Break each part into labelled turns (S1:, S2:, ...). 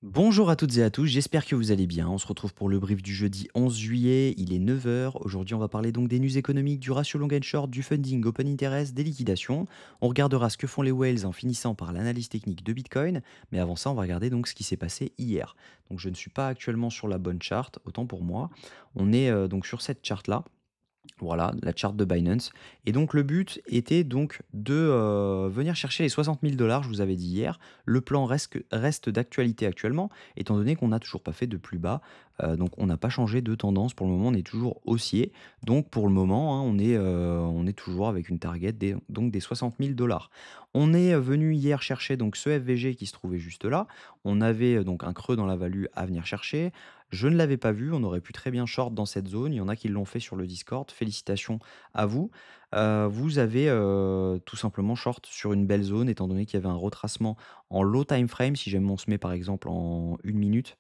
S1: Bonjour à toutes et à tous, j'espère que vous allez bien. On se retrouve pour le brief du jeudi 11 juillet, il est 9 heures. Aujourd'hui, on va parler donc des news économiques, du ratio long and short, du funding, open interest, des liquidations. On regardera ce que font les whales en finissant par l'analyse technique de Bitcoin. Mais avant ça, on va regarder donc ce qui s'est passé hier. Donc je ne suis pas actuellement sur la bonne charte, autant pour moi. On est donc sur cette charte-là. Voilà, la charte de Binance. Et donc le but était donc de venir chercher les 60 000 $, je vous avais dit hier. Le plan reste d'actualité actuellement, étant donné qu'on n'a toujours pas fait de plus bas. Donc on n'a pas changé de tendance. Pour le moment, on est toujours haussier. Donc pour le moment, hein, on est toujours avec une target donc des 60 000 $. On est venu hier chercher donc ce FVG qui se trouvait juste là. On avait donc un creux dans la value à venir chercher. Je ne l'avais pas vu, on aurait pu très bien short dans cette zone. Il y en a qui l'ont fait sur le Discord. Félicitations à vous. Vous avez tout simplement short sur une belle zone, étant donné qu'il y avait un retracement en low time frame. Si jamais on se met par exemple en 1 minute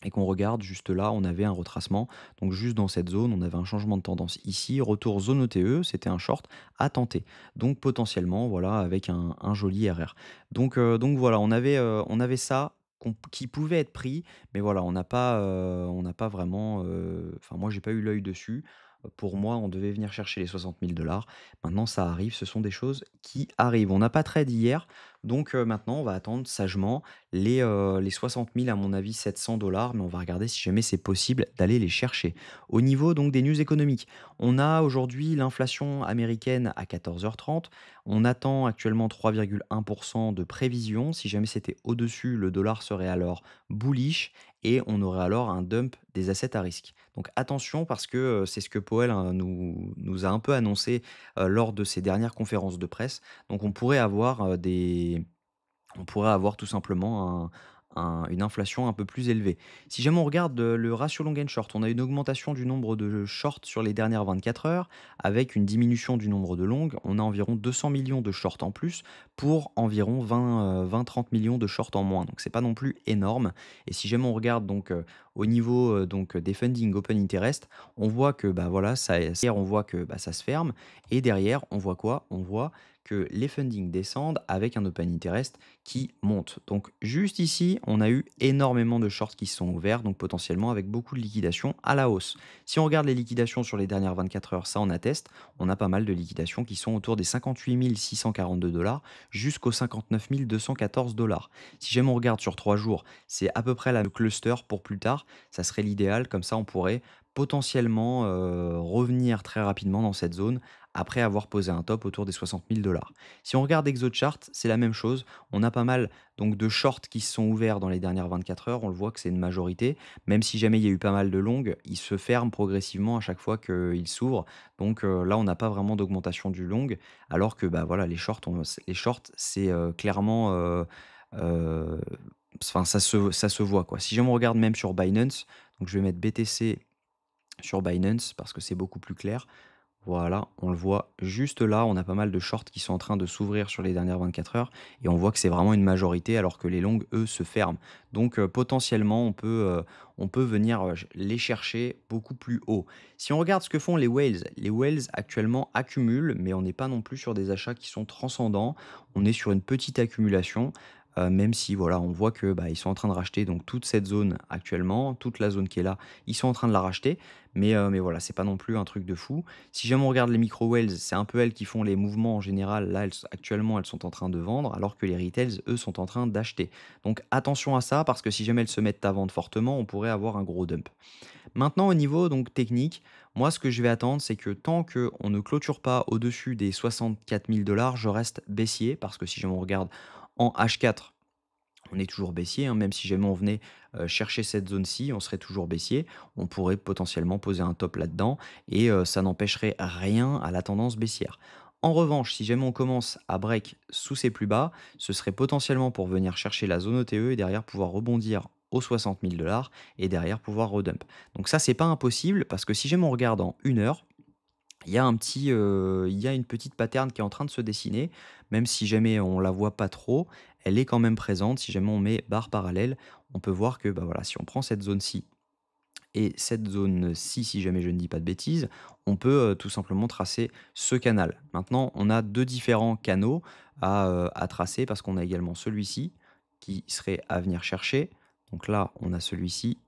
S1: et qu'on regarde juste là, on avait un retracement. Donc juste dans cette zone, on avait un changement de tendance ici. Retour zone OTE, c'était un short à tenter. Donc potentiellement, voilà, avec un joli RR. Donc voilà, on avait ça qui pouvait être pris, mais voilà, on n'a pas vraiment. Enfin, moi, j'ai pas eu l'œil dessus. Pour moi, on devait venir chercher les 60 000 $. Maintenant, ça arrive, ce sont des choses qui arrivent. On n'a pas trade hier, donc maintenant, on va attendre sagement les 60 000, à mon avis 700 $, mais on va regarder si jamais c'est possible d'aller les chercher. Au niveau donc des news économiques, on a aujourd'hui l'inflation américaine à 14h30. On attend actuellement 3,1% de prévision. Si jamais c'était au-dessus, le dollar serait alors bullish et on aurait alors un dump des assets à risque. Donc attention parce que c'est ce que Powell hein, nous a un peu annoncé lors de ses dernières conférences de presse. Donc on pourrait avoir tout simplement une inflation un peu plus élevée. Si jamais on regarde le ratio long and short, on a une augmentation du nombre de shorts sur les dernières 24 heures, avec une diminution du nombre de longues. On a environ 200 millions de shorts en plus pour environ 20-30 millions de shorts en moins. Donc c'est pas non plus énorme. Et si jamais on regarde donc au niveau donc des funding open interest, on voit que bah voilà, on voit que bah, ça se ferme. Et derrière, on voit quoi? On voit que les fundings descendent avec un open interest qui monte. Donc juste ici, on a eu énormément de shorts qui se sont ouverts, donc potentiellement avec beaucoup de liquidations à la hausse. Si on regarde les liquidations sur les dernières 24 heures, ça en atteste, on a pas mal de liquidations qui sont autour des 58 642 $ jusqu'aux 59 214 $. Si jamais on regarde sur 3 jours, c'est à peu près la cluster pour plus tard, ça serait l'idéal, comme ça on pourrait potentiellement revenir très rapidement dans cette zone après avoir posé un top autour des 60 000 $. Si on regarde ExoChart, c'est la même chose. On a pas mal donc de shorts qui se sont ouverts dans les dernières 24 heures. On le voit que c'est une majorité. Même si jamais il y a eu pas mal de longues, ils se ferment progressivement à chaque fois qu'ils s'ouvrent. Donc là, on n'a pas vraiment d'augmentation du long. Alors que bah, voilà, les shorts c'est clairement. Euh, Enfin, ça se voit quoi. Si jamais on regarde même sur Binance, donc je vais mettre BTC sur Binance parce que c'est beaucoup plus clair. Voilà, on le voit juste là, on a pas mal de shorts qui sont en train de s'ouvrir sur les dernières 24 heures et on voit que c'est vraiment une majorité alors que les longues, eux, se ferment. Donc potentiellement, on peut venir les chercher beaucoup plus haut. Si on regarde ce que font les whales actuellement accumulent, mais on n'est pas non plus sur des achats qui sont transcendants. On est sur une petite accumulation. Même si voilà, on voit que bah, ils sont en train de racheter donc toute cette zone actuellement, toute la zone qui est là, ils sont en train de la racheter, mais voilà, c'est pas non plus un truc de fou. Si jamais on regarde les micro-whales, c'est un peu elles qui font les mouvements en général. Là, actuellement, elles sont en train de vendre, alors que les retails, eux, sont en train d'acheter. Donc attention à ça, parce que si jamais elles se mettent à vendre fortement, on pourrait avoir un gros dump. Maintenant, au niveau donc technique, moi, ce que je vais attendre, c'est que tant qu'on ne clôture pas au-dessus des 64 000 $, je reste baissier, parce que si jamais on regarde en H4, on est toujours baissier, hein, même si jamais on venait chercher cette zone-ci, on serait toujours baissier. On pourrait potentiellement poser un top là-dedans et ça n'empêcherait rien à la tendance baissière. En revanche, si jamais on commence à break sous ces plus bas, ce serait potentiellement pour venir chercher la zone OTE et derrière pouvoir rebondir aux 60 000 $ et derrière pouvoir redump. Donc ça, c'est pas impossible parce que si jamais on regarde en 1 heure, il y a une petite pattern qui est en train de se dessiner, même si jamais on la voit pas trop, elle est quand même présente. Si jamais on met barre parallèle, on peut voir que, bah, voilà, si on prend cette zone-ci et cette zone-ci, si jamais je ne dis pas de bêtises, on peut, tout simplement tracer ce canal. Maintenant, on a 2 différents canaux à tracer parce qu'on a également celui-ci qui serait à venir chercher. Donc là, on a celui-ci.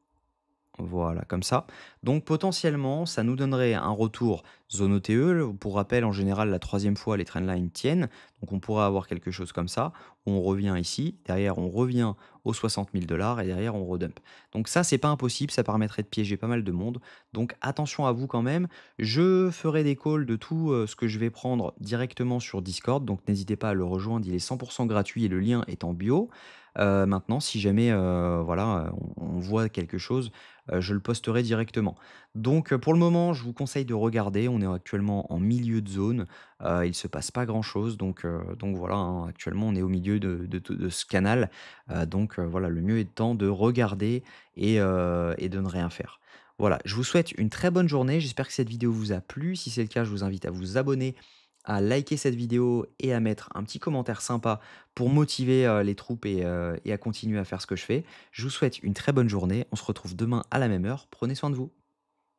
S1: Voilà, comme ça. Donc potentiellement, ça nous donnerait un retour zone OTE. Pour rappel, en général, la troisième fois, les trendlines tiennent. Donc on pourrait avoir quelque chose comme ça, où on revient ici, derrière on revient aux 60 000 $ et derrière on redump. Donc ça, c'est pas impossible, ça permettrait de piéger pas mal de monde. Donc attention à vous quand même. Je ferai des calls de tout ce que je vais prendre directement sur Discord. Donc n'hésitez pas à le rejoindre, il est 100% gratuit et le lien est en bio. Maintenant, si jamais voilà, on voit quelque chose, je le posterai directement. Donc, pour le moment, je vous conseille de regarder. On est actuellement en milieu de zone, il se passe pas grand-chose donc voilà, hein, actuellement, on est au milieu de ce canal, donc voilà, le mieux étant de regarder et de ne rien faire. Voilà, je vous souhaite une très bonne journée. J'espère que cette vidéo vous a plu. Si c'est le cas, je vous invite à vous abonner, à liker cette vidéo et à mettre un petit commentaire sympa pour motiver, les troupes et à continuer à faire ce que je fais. Je vous souhaite une très bonne journée. On se retrouve demain à la même heure. Prenez soin de vous.